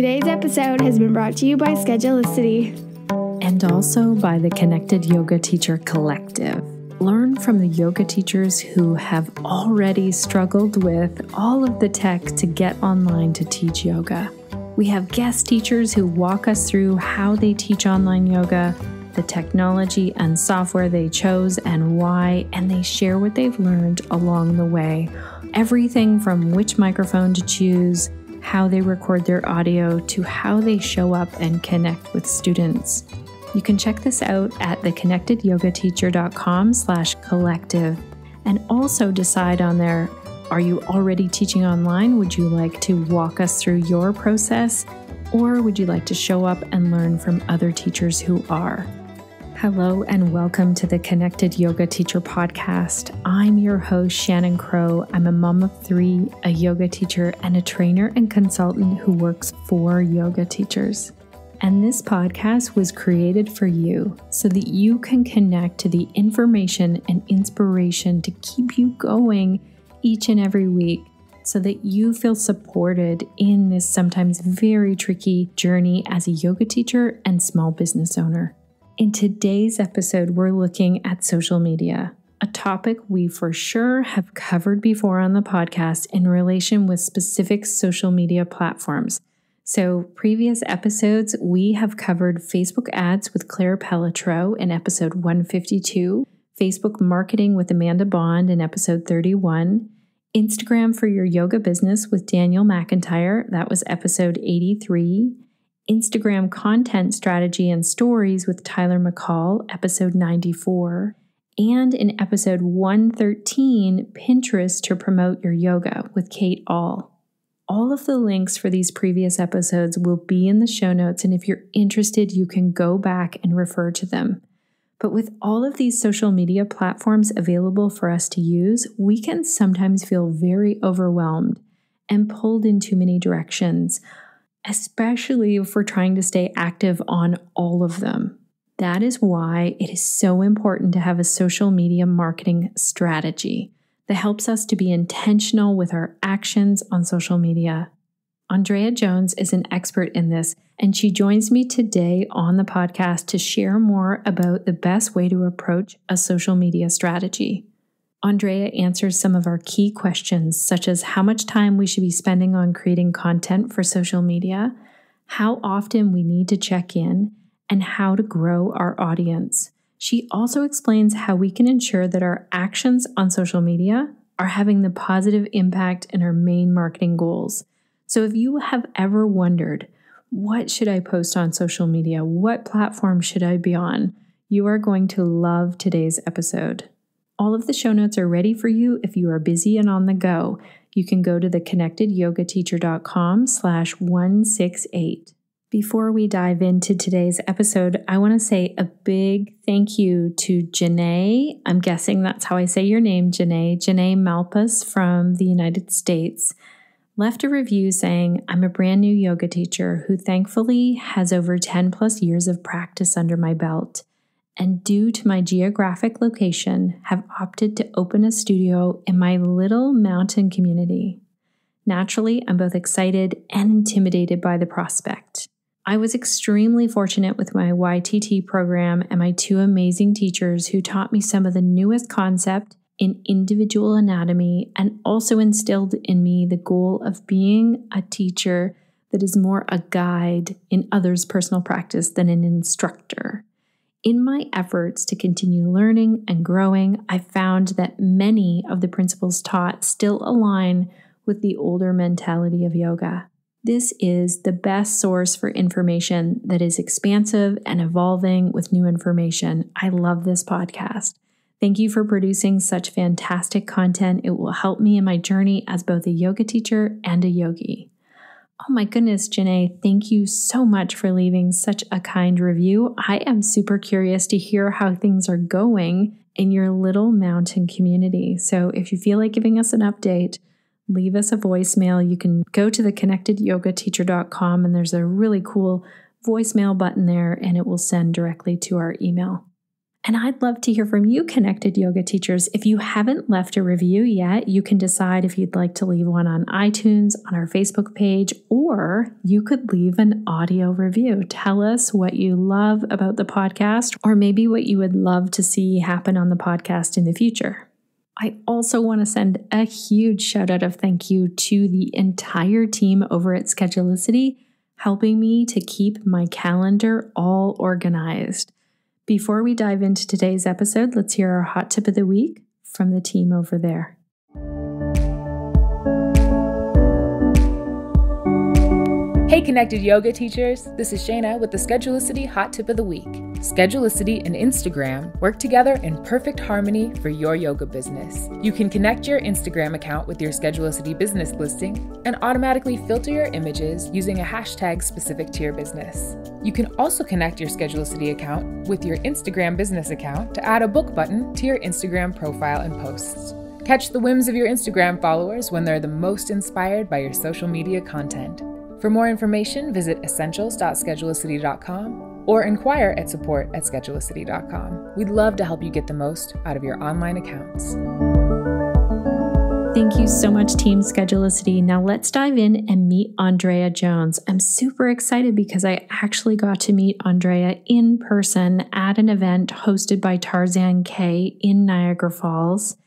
Today's episode has been brought to you by Schedulicity. And also by the Connected Yoga Teacher Collective. Learn from the yoga teachers who have already struggled with all of the tech to get online to teach yoga. We have guest teachers who walk us through how they teach online yoga, the technology and software they chose and why, and they share what they've learned along the way. Everything from which microphone to choose, how they record their audio, to how they show up and connect with students. You can check this out at theconnectedyogateacher.com/collective and also decide on there, are you already teaching online? Would you like to walk us through your process? Or would you like to show up and learn from other teachers who are? Hello and welcome to the Connected Yoga Teacher Podcast. I'm your host, Shannon Crow. I'm a mom of 3, a yoga teacher, and a trainer and consultant who works for yoga teachers. And this podcast was created for you so that you can connect to the information and inspiration to keep you going each and every week so that you feel supported in this sometimes very tricky journey as a yoga teacher and small business owner. In today's episode, we're looking at social media, a topic we for sure have covered before on the podcast in relation with specific social media platforms. So previous episodes, we have covered Facebook ads with Claire Pelletreau in episode 152, Facebook marketing with Amanda Bond in episode 31, Instagram for your yoga business with Daniel McIntyre, that was episode 83, Instagram content strategy and stories with Tyler McCall, episode 94, and in episode 113, Pinterest to promote your yoga with Kate All. All of the links for these previous episodes will be in the show notes, and if you're interested, you can go back and refer to them. But with all of these social media platforms available for us to use, we can sometimes feel very overwhelmed and pulled in too many directions, especially if we're trying to stay active on all of them. That is why it is so important to have a social media marketing strategy that helps us to be intentional with our actions on social media. Andrea Jones is an expert in this, and she joins me today on the podcast to share more about the best way to approach a social media strategy. Andrea answers some of our key questions, such as how much time we should be spending on creating content for social media, how often we need to check in, and how to grow our audience. She also explains how we can ensure that our actions on social media are having the positive impact in our main marketing goals. So if you have ever wondered, what should I post on social media? What platform should I be on? You are going to love today's episode. All of the show notes are ready for you if you are busy and on the go. You can go to theconnectedyogateacher.com/168. Before we dive into today's episode, I want to say a big thank you to Janae. I'm guessing that's how I say your name, Janae. Janae Malpas from the United States left a review saying, I'm a brand new yoga teacher who thankfully has over 10 plus years of practice under my belt. And due to my geographic location, have opted to open a studio in my little mountain community. Naturally, I'm both excited and intimidated by the prospect. I was extremely fortunate with my YTT program and my 2 amazing teachers who taught me some of the newest concept in individual anatomy and also instilled in me the goal of being a teacher that is more a guide in others' personal practice than an instructor. In my efforts to continue learning and growing, I found that many of the principles taught still align with the older mentality of yoga. This is the best source for information that is expansive and evolving with new information. I love this podcast. Thank you for producing such fantastic content. It will help me in my journey as both a yoga teacher and a yogi. Oh my goodness, Janae, thank you so much for leaving such a kind review. I am super curious to hear how things are going in your little mountain community. So if you feel like giving us an update, leave us a voicemail. You can go to theconnectedyogateacher.com and there's a really cool voicemail button there and it will send directly to our email. And I'd love to hear from you, Connected Yoga Teachers. If you haven't left a review yet, you can decide if you'd like to leave one on iTunes, on our Facebook page, or you could leave an audio review. Tell us what you love about the podcast, or maybe what you would love to see happen on the podcast in the future. I also want to send a huge shout out of thank you to the entire team over at Schedulicity, helping me to keep my calendar all organized. Before we dive into today's episode, let's hear our hot tip of the week from the team over there. Hey Connected Yoga Teachers, this is Shannon with the Schedulicity Hot Tip of the Week. Schedulicity and Instagram work together in perfect harmony for your yoga business. You can connect your Instagram account with your Schedulicity business listing and automatically filter your images using a hashtag specific to your business. You can also connect your Schedulicity account with your Instagram business account to add a book button to your Instagram profile and posts. Catch the whims of your Instagram followers when they're the most inspired by your social media content. For more information, visit essentials.schedulicity.com or inquire at support@schedulicity.com. We'd love to help you get the most out of your online accounts. Thank you so much, Team Schedulicity. Now let's dive in and meet Andrea Jones. I'm super excited because I actually got to meet Andrea in person at an event hosted by Tarzan K in Niagara Falls.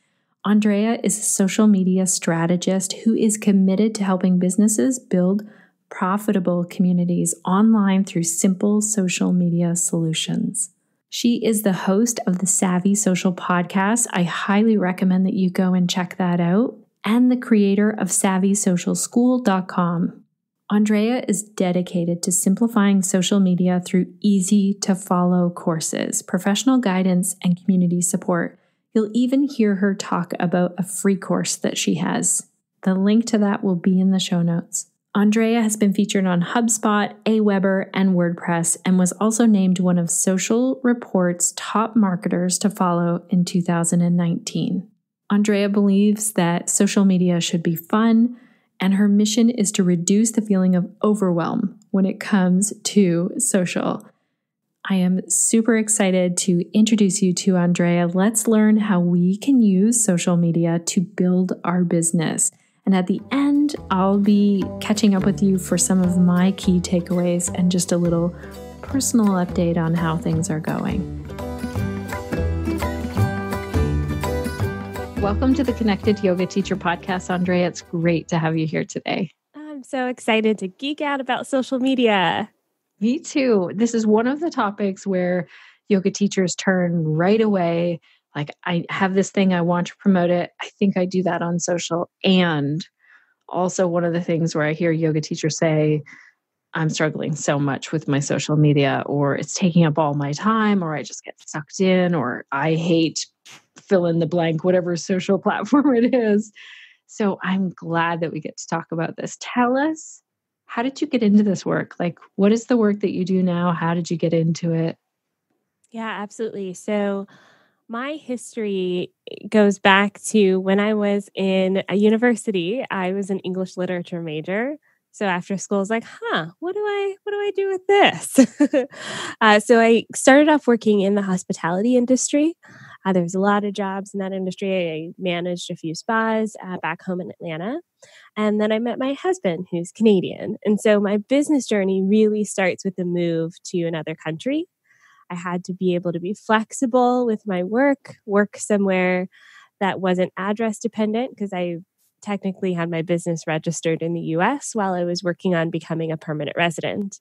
Andrea is a social media strategist who is committed to helping businesses build profitable communities online through simple social media solutions. She is the host of the Savvy Social podcast. I highly recommend that you go and check that out, and the creator of SavvySocialSchool.com. Andrea is dedicated to simplifying social media through easy-to-follow courses, professional guidance, and community support. You'll even hear her talk about a free course that she has. The link to that will be in the show notes. Andrea has been featured on HubSpot, Aweber, and WordPress, and was also named one of Social Report's top marketers to follow in 2019. Andrea believes that social media should be fun, and her mission is to reduce the feeling of overwhelm when it comes to social. I am super excited to introduce you to Andrea. Let's learn how we can use social media to build our business. And at the end, I'll be catching up with you for some of my key takeaways and just a little personal update on how things are going. Welcome to the Connected Yoga Teacher Podcast, Andrea. It's great to have you here today. I'm so excited to geek out about social media. Me too. This is one of the topics where yoga teachers turn right away. Like, I have this thing, I want to promote it. I think I do that on social. And also one of the things where I hear yoga teachers say, I'm struggling so much with my social media, or it's taking up all my time, or I just get sucked in, or I hate fill in the blank, whatever social platform it is. So I'm glad that we get to talk about this. Tell us, how did you get into this work? Like, what is the work that you do now? How did you get into it? Yeah, absolutely. So my history goes back to when I was in a university. I was an English literature major. So after school, I was like, what do I do with this? So I started off working in the hospitality industry. There was a lot of jobs in that industry. I managed a few spas back home in Atlanta. And then I met my husband, who's Canadian. And so my business journey really starts with the move to another country. I had to be able to be flexible with my work somewhere that wasn't address dependent, because I technically had my business registered in the US while I was working on becoming a permanent resident.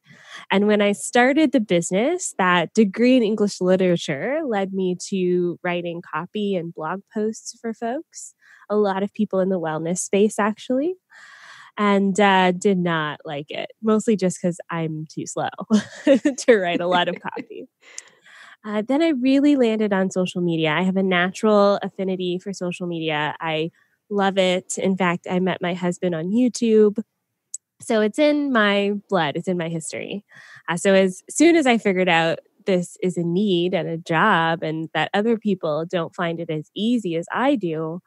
And when I started the business, that degree in English literature led me to writing copy and blog posts for folks, a lot of people in the wellness space, actually. And did not like it, mostly just because I'm too slow to write a lot of copy. Then I really landed on social media. I have a natural affinity for social media. I love it. In fact, I met my husband on YouTube. So it's in my blood. It's in my history. So as soon as I figured out this is a need and a job, and that other people don't find it as easy as I do,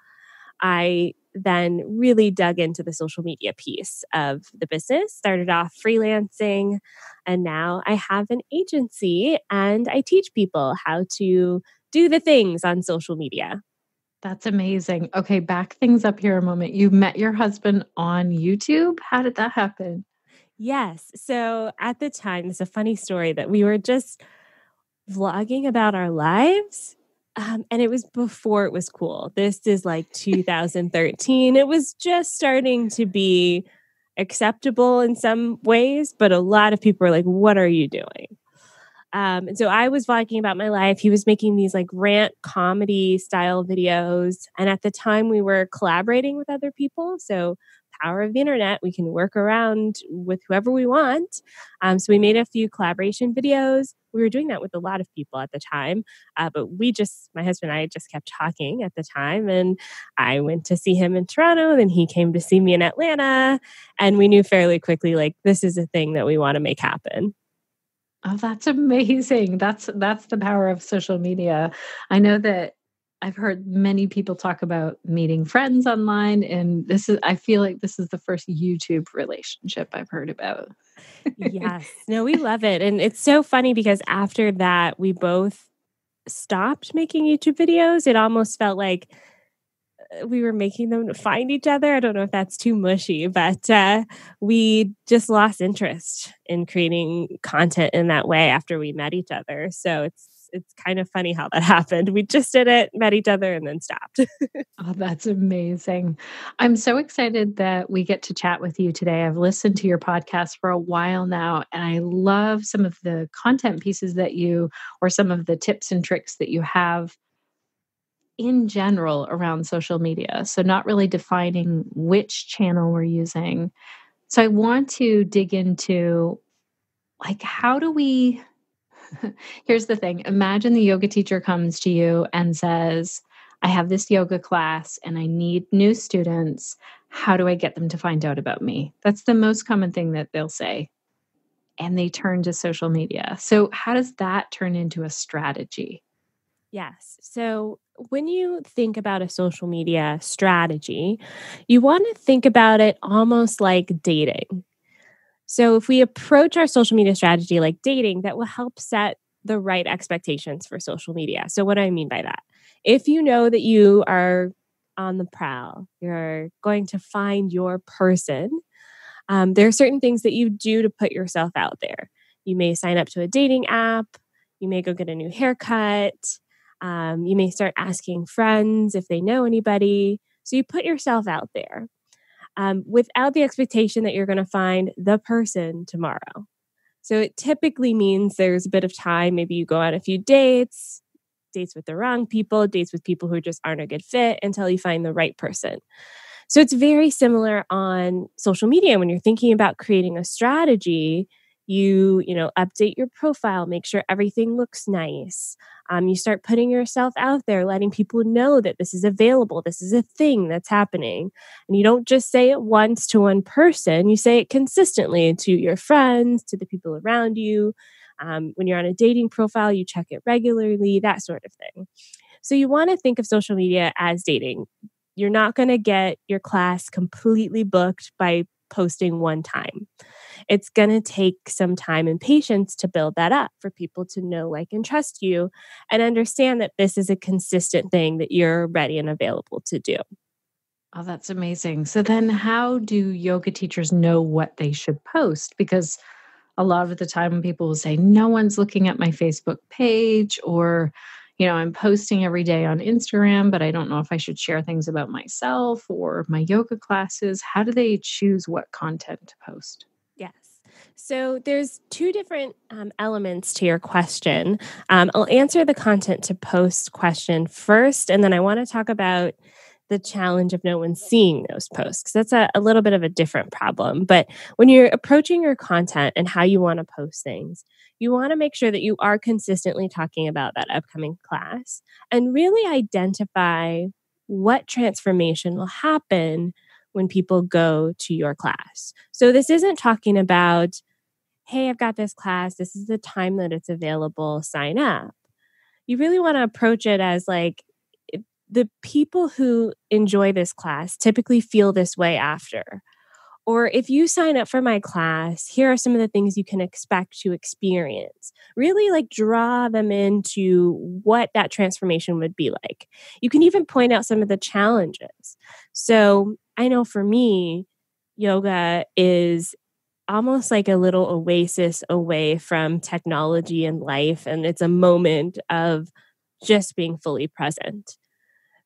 I then really dug into the social media piece of the business, started off freelancing, and now I have an agency and I teach people how to do the things on social media. That's amazing. Okay, back things up here a moment. You met your husband on YouTube. How did that happen? Yes. So at the time, it's a funny story that we were just vlogging about our lives. And it was before it was cool. This is like 2013. It was just starting to be acceptable in some ways, but a lot of people were like, "What are you doing?" And so I was vlogging about my life. He was making these like rant comedy style videos. And at the time, we were collaborating with other people. So, power of the internet, we can work around with whoever we want. So, we made a few collaboration videos. We were doing that with a lot of people at the time. But my husband and I just kept talking at the time. And I went to see him in Toronto. Then he came to see me in Atlanta. And we knew fairly quickly, like, this is a thing that we want to make happen. Oh, that's amazing. That's the power of social media. I know that I've heard many people talk about meeting friends online, and I feel like this is the first YouTube relationship I've heard about. Yes. No, we love it. And it's so funny because after that, we both stopped making YouTube videos. It almost felt like we were making them to find each other. I don't know if that's too mushy, but we just lost interest in creating content in that way after we met each other. So it's kind of funny how that happened. We just did it, met each other, and then stopped. Oh, that's amazing. I'm so excited that we get to chat with you today. I've listened to your podcast for a while now, and I love some of the content pieces or some of the tips and tricks that you have in general around social media. So, not really defining which channel we're using. So, I want to dig into like, how do we here's the thing. Imagine the yoga teacher comes to you and says, I have this yoga class and I need new students. How do I get them to find out about me? That's the most common thing that they'll say. And they turn to social media. So, how does that turn into a strategy? Yes. So when you think about a social media strategy, you want to think about it almost like dating. So if we approach our social media strategy like dating, that will help set the right expectations for social media. So what do I mean by that? If you know that you are on the prowl, you're going to find your person, there are certain things that you do to put yourself out there. You may sign up to a dating app. You may go get a new haircut. You may start asking friends if they know anybody. So you put yourself out there without the expectation that you're going to find the person tomorrow. So it typically means there's a bit of time. Maybe you go on a few dates with the wrong people, dates with people who just aren't a good fit until you find the right person. So it's very similar on social media when you're thinking about creating a strategy. You update your profile, make sure everything looks nice. You start putting yourself out there, letting people know that this is available, this is a thing that's happening. And you don't just say it once to one person, you say it consistently to your friends, to the people around you. When you're on a dating profile, you check it regularly, that sort of thing. So you want to think of social media as dating. You're not going to get your class completely booked by posting one time. It's going to take some time and patience to build that up for people to know, like, and trust you and understand that this is a consistent thing that you're ready and available to do. Oh, that's amazing. So then how do yoga teachers know what they should post? Because a lot of the time when people will say, no one's looking at my Facebook page, or, I'm posting every day on Instagram, but I don't know if I should share things about myself or my yoga classes. How do they choose what content to post? Yes. So there's two different elements to your question. I'll answer the content to post question first, and then I want to talk about the challenge of no one seeing those posts, because that's a little bit of a different problem. But when you're approaching your content and how you want to post things, you want to make sure that you are consistently talking about that upcoming class and really identify what transformation will happen when people go to your class. So this isn't talking about, hey, I've got this class, this is the time that it's available, sign up. You really want to approach it as like, the people who enjoy this class typically feel this way after. Or if you sign up for my class, here are some of the things you can expect to experience. Really like draw them into what that transformation would be like. You can even point out some of the challenges. So I know for me, yoga is almost like a little oasis away from technology and life. And it's a moment of just being fully present.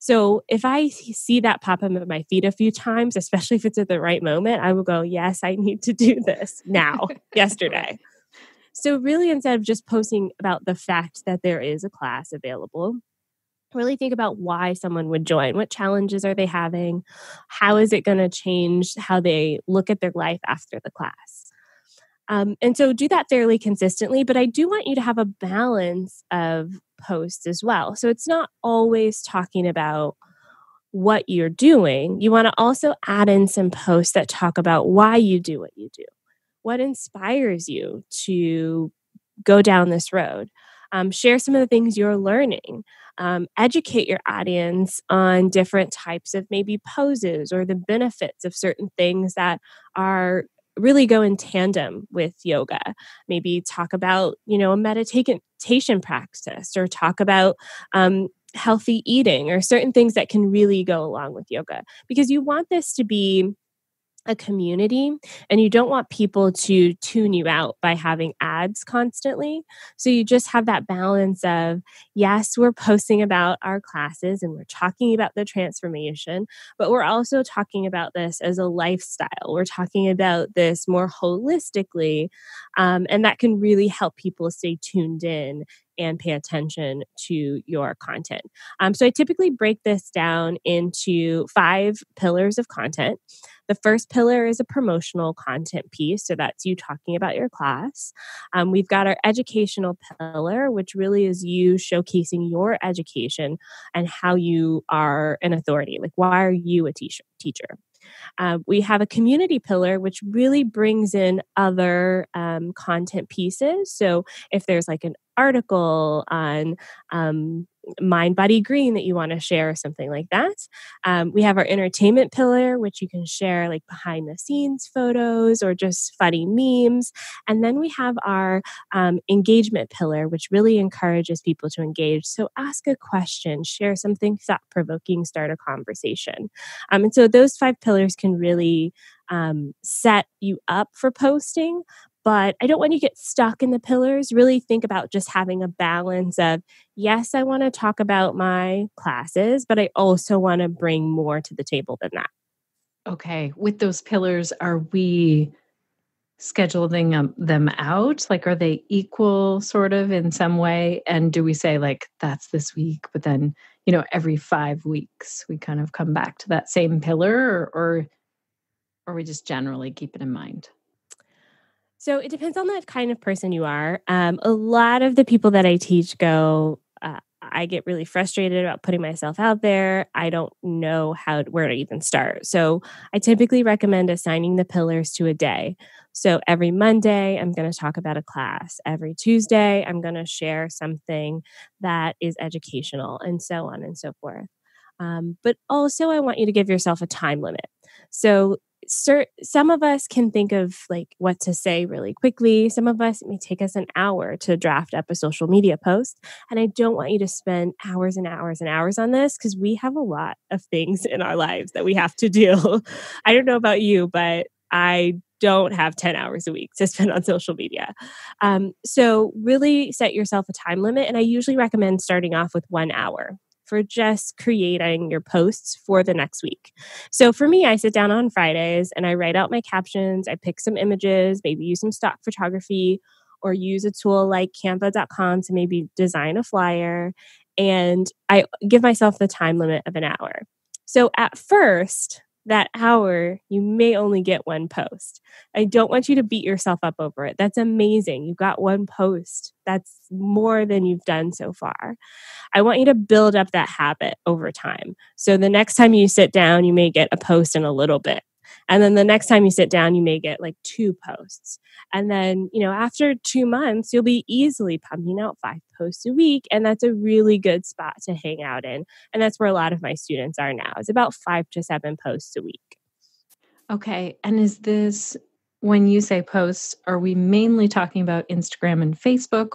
So if I see that pop up at my feed a few times, especially if it's at the right moment, I will go, yes, I need to do this now, yesterday. Right. So really, instead of just posting about the fact that there is a class available, really think about why someone would join. What challenges are they having? How is it going to change how they look at their life after the class? And so do that fairly consistently, but I do want you to have a balance of posts as well. So it's not always talking about what you're doing. You want to also add in some posts that talk about why you do what you do. What inspires you to go down this road? Share some of the things you're learning. Educate your audience on different types of maybe poses or the benefits of certain things that are really go in tandem with yoga. Maybe talk about, a meditation practice or talk about healthy eating or certain things that can really go along with yoga because you want this to be a community and you don't want people to tune you out by having ads constantly. So you just have that balance of, yes, we're posting about our classes and we're talking about the transformation, but we're also talking about this as a lifestyle. We're talking about this more holistically, and that can really help people stay tuned in and pay attention to your content. So I typically break this down into 5 pillars of content. The first pillar is a promotional content piece. So that's you talking about your class. We've got our educational pillar, which really is you showcasing your education and how you are an authority. Like, why are you a teacher? We have a community pillar, which really brings in other content pieces. So if there's like an article on Mind Body Green that you want to share or something like that. We have our entertainment pillar, which you can share like behind the scenes photos or just funny memes. And then we have our engagement pillar, which really encourages people to engage. So ask a question, share something thought provoking, start a conversation. And so those 5 pillars can really set you up for posting. But I don't want you to get stuck in the pillars. Really think about just having a balance of, yes, I want to talk about my classes, but I also want to bring more to the table than that. Okay. With those pillars, are we scheduling them out? Like, are they equal sort of in some way? And do we say like, that's this week, but then, every 5 weeks we kind of come back to that same pillar or we just generally keep it in mind? So it depends on the kind of person you are. A lot of the people that I teach go, I get really frustrated about putting myself out there. I don't know where to even start. So I typically recommend assigning the pillars to a day. So every Monday, I'm going to talk about a class. Every Tuesday, I'm going to share something that is educational and so on and so forth. But also, I want you to give yourself a time limit. So some of us can think of like what to say really quickly. Some of us, it may take us an hour to draft up a social media post. And I don't want you to spend hours and hours and hours on this because we have a lot of things in our lives that we have to do. I don't know about you, but I don't have 10 hours a week to spend on social media. So really set yourself a time limit. And I usually recommend starting off with 1 hour for just creating your posts for the next week. So for me, I sit down on Fridays and I write out my captions. I pick some images, maybe use some stock photography or use a tool like canva.com to maybe design a flyer. And I give myself the time limit of an hour. So at first, that hour, you may only get 1 post. I don't want you to beat yourself up over it. That's amazing. You got 1 post. That's more than you've done so far. I want you to build up that habit over time. So the next time you sit down, you may get a post in a little bit. And then the next time you sit down, you may get like 2 posts. And then, after 2 months, you'll be easily pumping out 5 posts a week. And that's a really good spot to hang out in. And that's where a lot of my students are now. It's about 5 to 7 posts a week. Okay. And is this, when you say posts, are we mainly talking about Instagram and Facebook,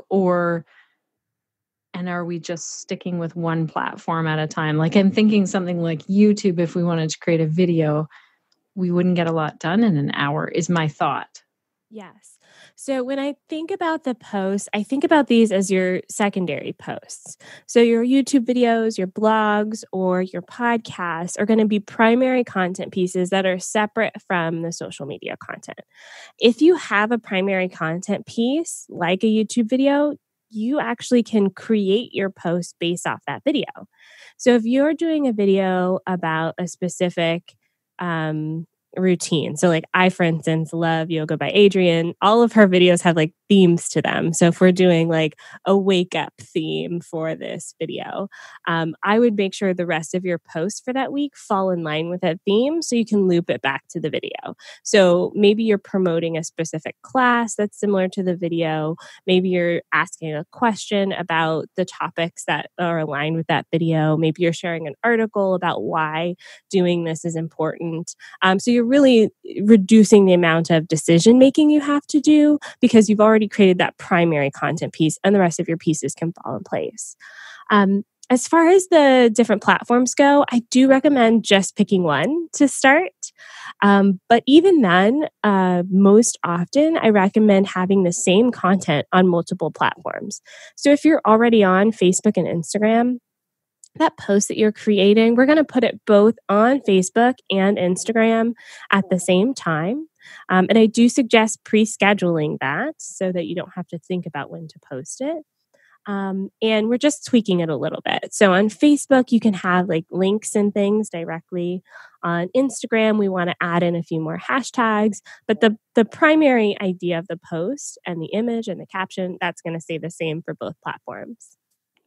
and are we just sticking with one platform at a time? Like I'm thinking something like YouTube, if we wanted to create a video, we wouldn't get a lot done in an hour, is my thought. Yes. So when I think about the posts, I think about these as your secondary posts. So your YouTube videos, your blogs, or your podcasts are going to be primary content pieces that are separate from the social media content. If you have a primary content piece like a YouTube video, you actually can create your post based off that video. So if you're doing a video about a specific um, routine, so like I, for instance, love Yoga by Adrienne, all of her videos have like themes to them. So if we're doing like a wake up theme for this video, I would make sure the rest of your posts for that week fall in line with that theme so you can loop it back to the video. So maybe you're promoting a specific class that's similar to the video. Maybe you're asking a question about the topics that are aligned with that video. Maybe you're sharing an article about why doing this is important. So you're really reducing the amount of decision making you have to do because you've already created that primary content piece and the rest of your pieces can fall in place. As far as the different platforms go, I do recommend just picking one to start. But even then, most often I recommend having the same content on multiple platforms. So if you're already on Facebook and Instagram, that post that you're creating, we're going to put it both on Facebook and Instagram at the same time. And I do suggest pre scheduling that so that you don't have to think about when to post it. And we're just tweaking it a little bit. So on Facebook, you can have like links and things directly. On Instagram, we want to add in a few more hashtags, but the primary idea of the post and the image and the caption, that's going to stay the same for both platforms.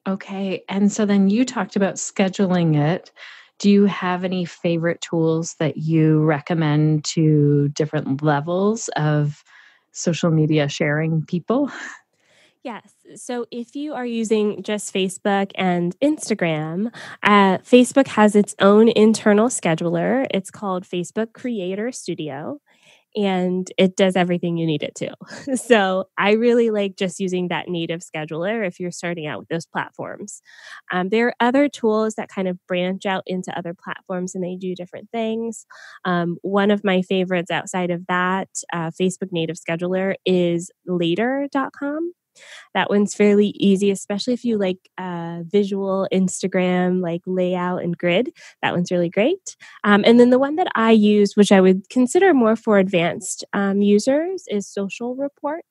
Okay. And so then you talked about scheduling it. Do you have any favorite tools that you recommend to different levels of social media sharing people? Yes. So if you are using just Facebook and Instagram, Facebook has its own internal scheduler. It's called Facebook Creator Studio, and it does everything you need it to. So I really like just using that native scheduler if you're starting out with those platforms. There are other tools that kind of branch out into other platforms and they do different things. One of my favorites outside of that Facebook native scheduler is later.com. That one's fairly easy, especially if you like visual Instagram, like layout and grid. That one's really great. And then the one that I use, which I would consider more for advanced users, is Social Report.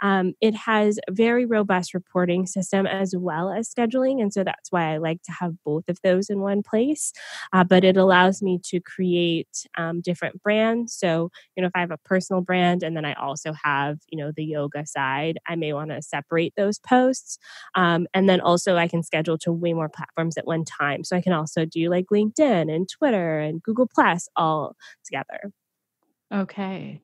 It has a very robust reporting system as well as scheduling. And so that's why I like to have both of those in one place. But it allows me to create different brands. So, if I have a personal brand and then I also have, the yoga side, I may want to separate those posts. And then also I can schedule to way more platforms at one time. So I can also do like LinkedIn and Twitter and Google Plus all together. Okay.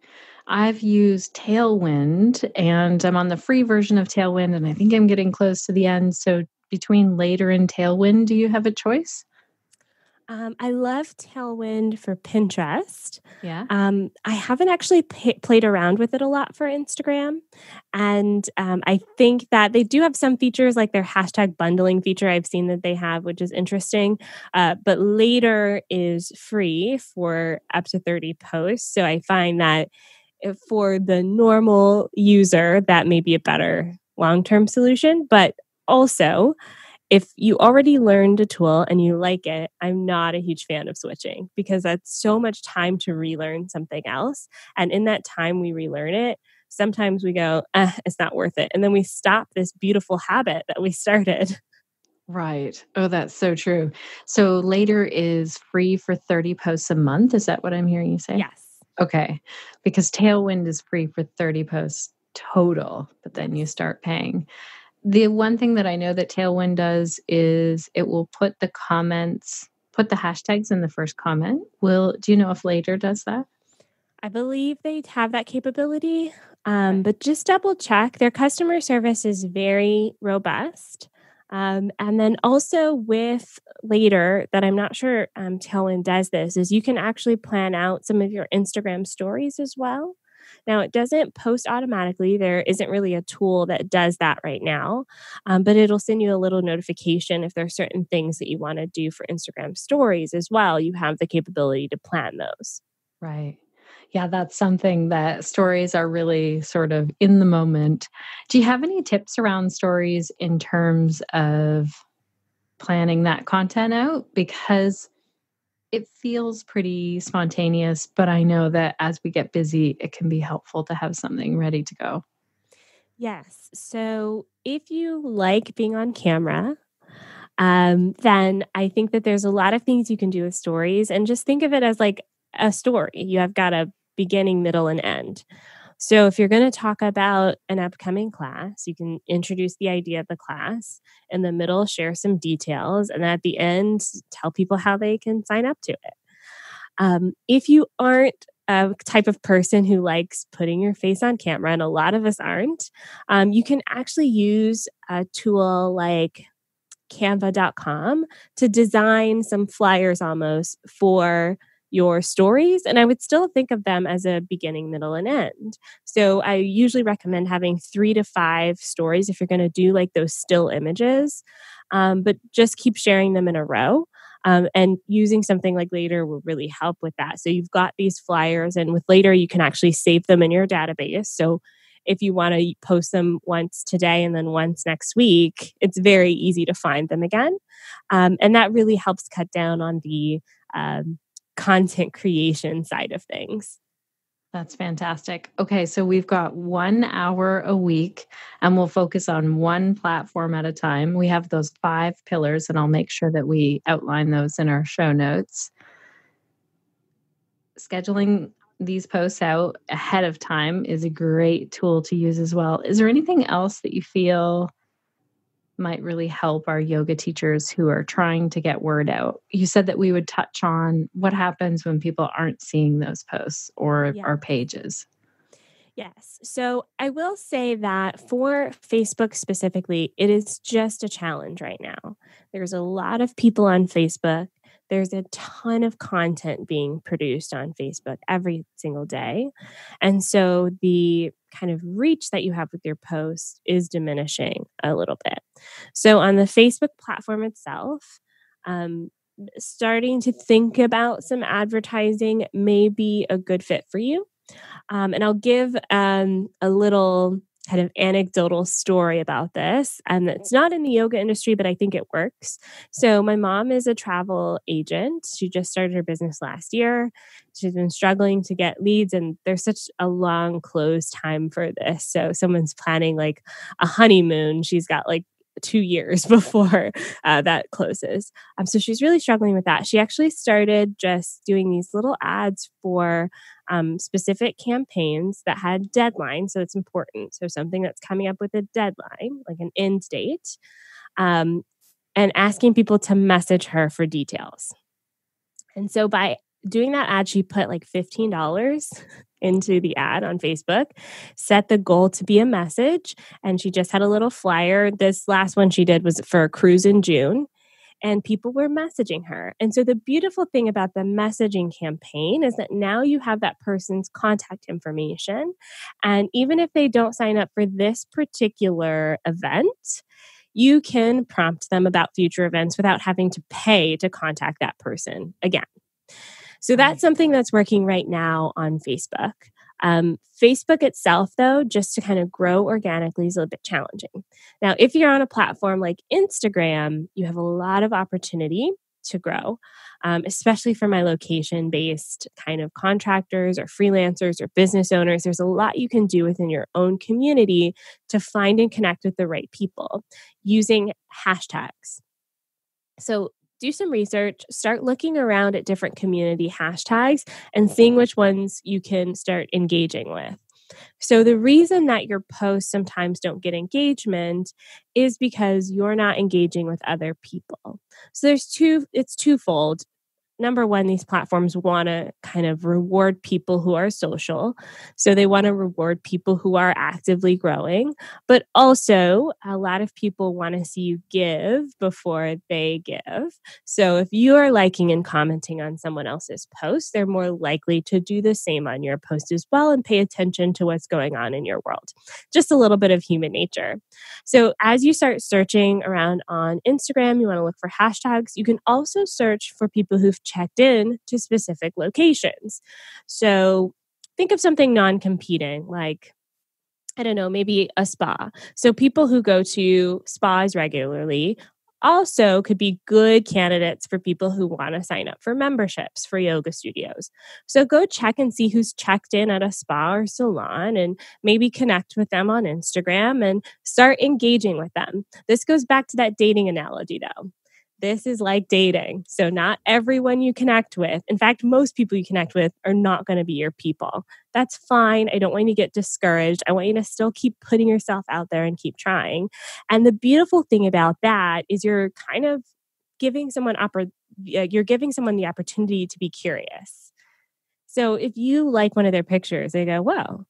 I've used Tailwind and I'm on the free version of Tailwind and I think I'm getting close to the end. So between Later and Tailwind, do you have a choice? I love Tailwind for Pinterest. Yeah. I haven't actually played around with it a lot for Instagram. And I think that they do have some features like their hashtag bundling feature I've seen that they have, which is interesting. But Later is free for up to 30 posts. So I find that for the normal user, that may be a better long term solution. But also, if you already learned a tool and you like it, I'm not a huge fan of switching because that's so much time to relearn something else. And in that time we relearn it, sometimes we go, it's not worth it. And then we stop this beautiful habit that we started. Right. Oh, that's so true. So Later is free for 30 posts a month. Is that what I'm hearing you say? Yes. Okay. Because Tailwind is free for 30 posts total, but then you Yes. start paying. The one thing that I know that Tailwind does is it will put put the hashtags in the first comment. Do you know if Later does that? I believe they have that capability, Okay. but just double check. Their customer service is very robust. And then also with later, that I'm not sure Tailwind does this, is you can actually plan out some of your Instagram stories as well. Now, it doesn't post automatically. There isn't really a tool that does that right now, but it'll send you a little notification if there are certain things that you want to do for Instagram stories as well. You have the capability to plan those. Right. Yeah, that's something that stories are really sort of in the moment. Do you have any tips around stories in terms of planning that content out? Because it feels pretty spontaneous, but I know that as we get busy, it can be helpful to have something ready to go. Yes. So if you like being on camera, then I think that there's a lot of things you can do with stories, and just think of it as like a story. You have got a beginning, middle, and end. So if you're going to talk about an upcoming class, you can introduce the idea of the class. In the middle, share some details. And at the end, tell people how they can sign up to it. If you aren't a type of person who likes putting your face on camera, and a lot of us aren't, you can actually use a tool like canva.com to design some flyers almost for your stories. And I would still think of them as a beginning, middle, and end. So I usually recommend having 3 to 5 stories if you're going to do like those still images, but just keep sharing them in a row. And using something like Later will really help with that. So you've got these flyers, and with Later, you can actually save them in your database. So if you want to post them once today and then once next week, it's very easy to find them again. And that really helps cut down on the content creation side of things. That's fantastic. Okay, so we've got 1 hour a week and we'll focus on one platform at a time. We have those 5 pillars, and I'll make sure that we outline those in our show notes. Scheduling these posts out ahead of time is a great tool to use as well. Is there anything else that you feel might really help our yoga teachers who are trying to get word out? You said that we would touch on what happens when people aren't seeing those posts or Yeah. our pages. Yes. So I will say that for Facebook specifically, it is just a challenge right now. There's a lot of people on Facebook. There's a ton of content being produced on Facebook every single day. And so the kind of reach that you have with your posts is diminishing a little bit. So on the Facebook platform itself, um, starting to think about some advertising may be a good fit for you. And I'll give a little kind of anecdotal story about this. And it's not in the yoga industry, but I think it works. So, my mom is a travel agent. She just started her business last year. She's been struggling to get leads, and there's such a long close time for this. So, someone's planning like a honeymoon. She's got like 2 years before that closes. So she's really struggling with that. She actually started just doing these little ads for specific campaigns that had deadlines. So it's important. So something that's coming up with a deadline, like an end date, um, and asking people to message her for details. And so by doing that ad, she put like $15 into the ad on Facebook, set the goal to be a message, and she just had a little flyer. This last one she did was for a cruise in June, and people were messaging her. And so the beautiful thing about the messaging campaign is that now you have that person's contact information. And even if they don't sign up for this particular event, you can prompt them about future events without having to pay to contact that person again. So that's something that's working right now on Facebook. Facebook itself, though, just to kind of grow organically is a little bit challenging. Now, if you're on a platform like Instagram, you have a lot of opportunity to grow, especially for my location-based kind of contractors or freelancers or business owners. There's a lot you can do within your own community to find and connect with the right people using hashtags. So do some research, start looking around at different community hashtags and seeing which ones you can start engaging with. So the reason that your posts sometimes don't get engagement is because you're not engaging with other people. So it's twofold. number one, these platforms want to kind of reward people who are social. So they want to reward people who are actively growing, but also a lot of people want to see you give before they give. So if you are liking and commenting on someone else's post, they're more likely to do the same on your post as well and pay attention to what's going on in your world. Just a little bit of human nature. So as you start searching around on Instagram, you want to look for hashtags. You can also search for people who've checked in to specific locations. So think of something non-competing, like, I don't know, maybe a spa. So people who go to spas regularly also could be good candidates for people who want to sign up for memberships for yoga studios. So go check and see who's checked in at a spa or salon and maybe connect with them on Instagram and start engaging with them. This goes back to that dating analogy though. This is like dating. So not everyone you connect with, in fact, most people you connect with are not going to be your people. That's fine. I don't want you to get discouraged. I want you to still keep putting yourself out there and keep trying. And the beautiful thing about that is you're kind of giving someone the opportunity to be curious. So if you like one of their pictures, they go, "Whoa,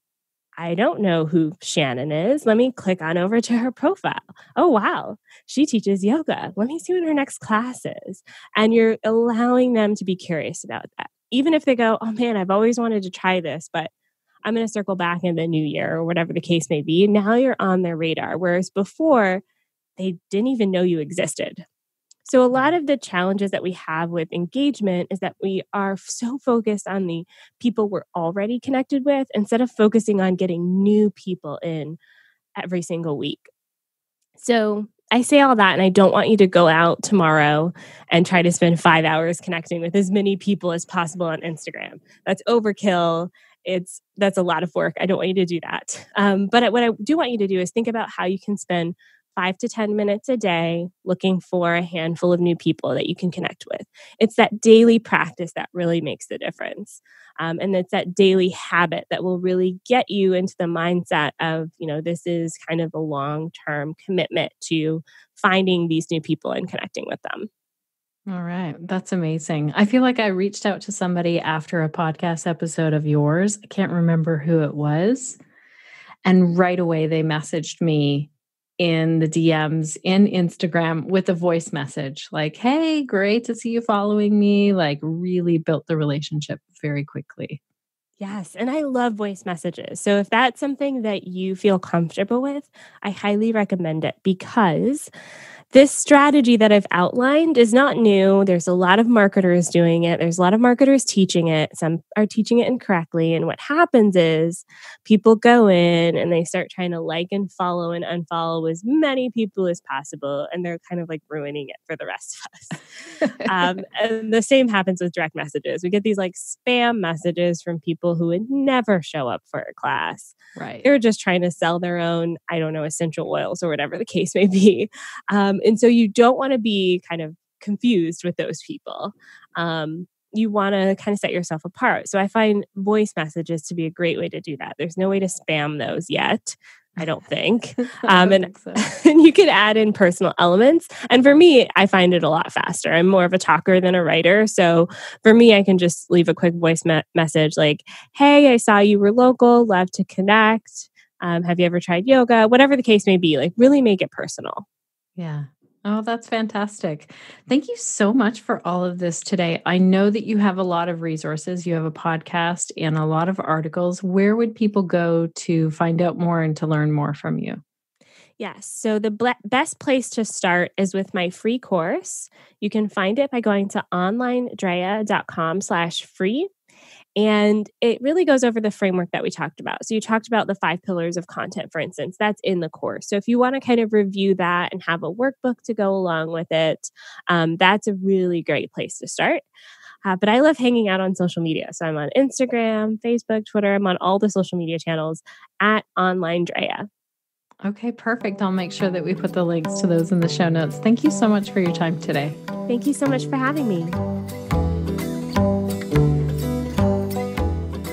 I don't know who Shannon is. Let me click on over to her profile. Oh, wow. She teaches yoga. Let me see what her next class is." And you're allowing them to be curious about that. Even if they go, "Oh man, I've always wanted to try this, but I'm going to circle back in the new year," or whatever the case may be. Now you're on their radar. Whereas before, they didn't even know you existed. So a lot of the challenges that we have with engagement is that we are so focused on the people we're already connected with instead of focusing on getting new people in every single week. So I say all that, and I don't want you to go out tomorrow and try to spend 5 hours connecting with as many people as possible on Instagram. That's overkill. That's a lot of work. I don't want you to do that. But what I do want you to do is think about how you can spend 5 to 10 minutes a day looking for a handful of new people that you can connect with. It's that daily practice that really makes the difference. And it's that daily habit that will really get you into the mindset of, this is kind of a long-term commitment to finding these new people and connecting with them. All right. That's amazing. I feel like I reached out to somebody after a podcast episode of yours. I can't remember who it was. And right away they messaged me in the DMs in Instagram with a voice message like, "Hey, great to see you following me." Like really built the relationship very quickly. Yes. And I love voice messages. So if that's something that you feel comfortable with, I highly recommend it because this strategy that I've outlined is not new. There's a lot of marketers doing it. There's a lot of marketers teaching it. Some are teaching it incorrectly. And what happens is people go in and they start trying to like and follow and unfollow as many people as possible. And they're kind of like ruining it for the rest of us. And the same happens with direct messages. We get these like spam messages from people who would never show up for a class. Right. They're just trying to sell their own, I don't know, essential oils or whatever the case may be. And so you don't want to be kind of confused with those people. You want to kind of set yourself apart. So I find voice messages to be a great way to do that. There's no way to spam those yet, I don't think. And you can add in personal elements. And for me, I find it a lot faster. I'm more of a talker than a writer. So for me, I can just leave a quick voice message like, "Hey, I saw you were local. Love to connect. Have you ever tried yoga?" Whatever the case may be, like really make it personal. Yeah. Oh, that's fantastic. Thank you so much for all of this today. I know that you have a lot of resources. You have a podcast and a lot of articles. Where would people go to find out more and to learn more from you? Yes. So the best place to start is with my free course. You can find it by going to onlinedrea.com/free. And it really goes over the framework that we talked about. So you talked about the 5 pillars of content, for instance, that's in the course. So if you want to kind of review that and have a workbook to go along with it, that's a really great place to start. But I love hanging out on social media. So I'm on Instagram, Facebook, Twitter. I'm on all the social media channels at Online Drea. Okay, perfect. I'll make sure that we put the links to those in the show notes. Thank you so much for your time today. Thank you so much for having me.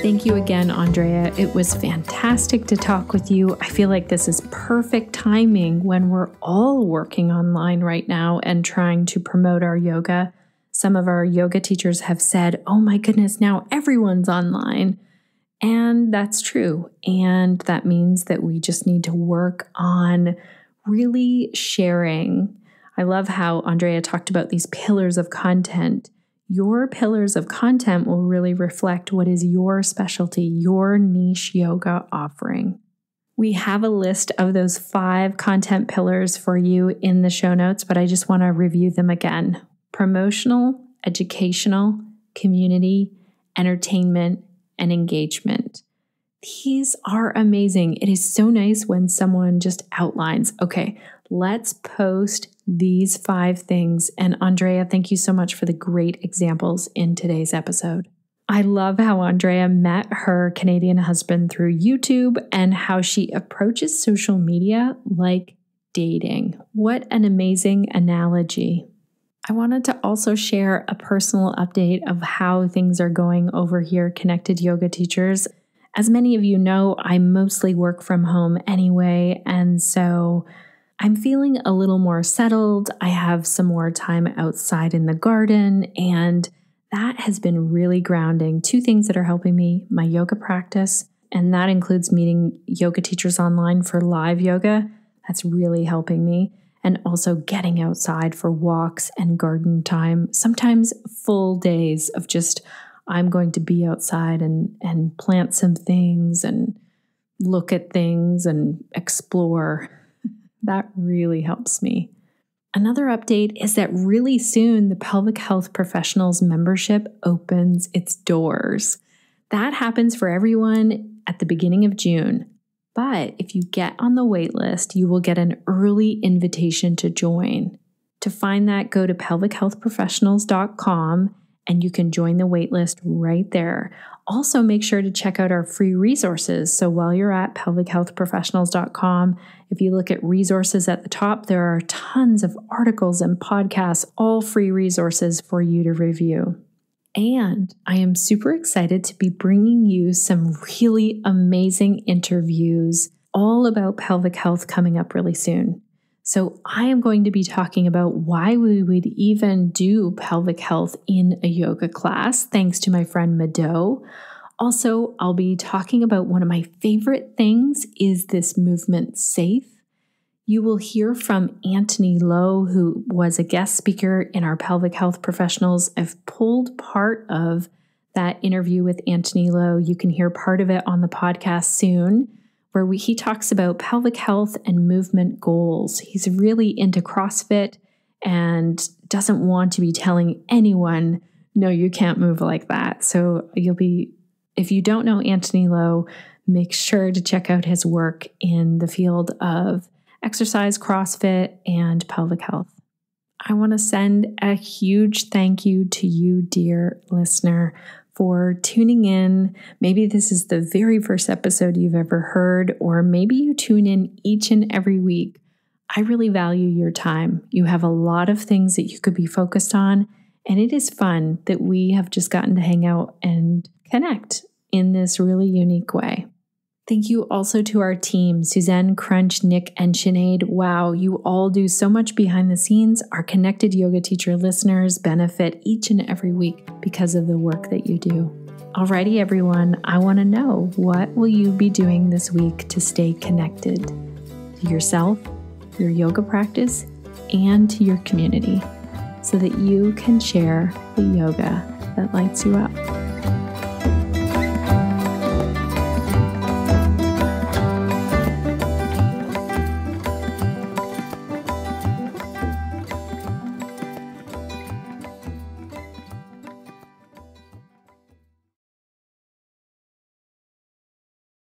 Thank you again, Andrea. It was fantastic to talk with you. I feel like this is perfect timing when we're all working online right now and trying to promote our yoga. Some of our yoga teachers have said, oh my goodness, now everyone's online. And that's true. And that means that we just need to work on really sharing. I love how Andrea talked about these pillars of content. Your pillars of content will really reflect what is your specialty, your niche yoga offering. We have a list of those 5 content pillars for you in the show notes, but I just want to review them again. Promotional, educational, community, entertainment, and engagement. These are amazing. It is so nice when someone just outlines, okay, let's post these 5 things. And Andrea, thank you so much for the great examples in today's episode. I love how Andrea met her Canadian husband through YouTube and how she approaches social media like dating. What an amazing analogy. I wanted to also share a personal update of how things are going over here, Connected Yoga Teachers. As many of you know, I mostly work from home anyway, and so I'm feeling a little more settled. I have some more time outside in the garden, and that has been really grounding. 2 things that are helping me, my yoga practice, and that includes meeting yoga teachers online for live yoga. That's really helping me. And also getting outside for walks and garden time, sometimes full days of just, I'm going to be outside and plant some things and look at things and explore. That really helps me. Another update is that really soon the Pelvic Health Professionals membership opens its doors. That happens for everyone at the beginning of June. But if you get on the wait list, you will get an early invitation to join. To find that, go to pelvichealthprofessionals.com and you can join the wait list right there. Also, make sure to check out our free resources. So while you're at pelvichealthprofessionals.com, if you look at resources at the top, there are tons of articles and podcasts, all free resources for you to review. And I am super excited to be bringing you some really amazing interviews all about pelvic health coming up really soon. So I am going to be talking about why we would even do pelvic health in a yoga class, thanks to my friend Mado. Also, I'll be talking about one of my favorite things, is this movement safe? You will hear from Anthony Lowe, who was a guest speaker in our Pelvic Health Professionals. I've pulled part of that interview with Anthony Lowe. You can hear part of it on the podcast soon, where he talks about pelvic health and movement goals. He's really into CrossFit and doesn't want to be telling anyone, no, you can't move like that. So if you don't know Anthony Lowe, make sure to check out his work in the field of exercise, CrossFit, and pelvic health. I want to send a huge thank you to you, dear listener, for tuning in. Maybe this is the very first episode you've ever heard, or maybe you tune in each and every week. I really value your time. You have a lot of things that you could be focused on, and it is fun that we have just gotten to hang out and connect in this really unique way. Thank you also to our team, Suzanne, Crunch, Nick, and Sinead. Wow, you all do so much behind the scenes. Our Connected Yoga Teacher listeners benefit each and every week because of the work that you do. Alrighty, everyone, I want to know, what will you be doing this week to stay connected to yourself, your yoga practice, and to your community so that you can share the yoga that lights you up?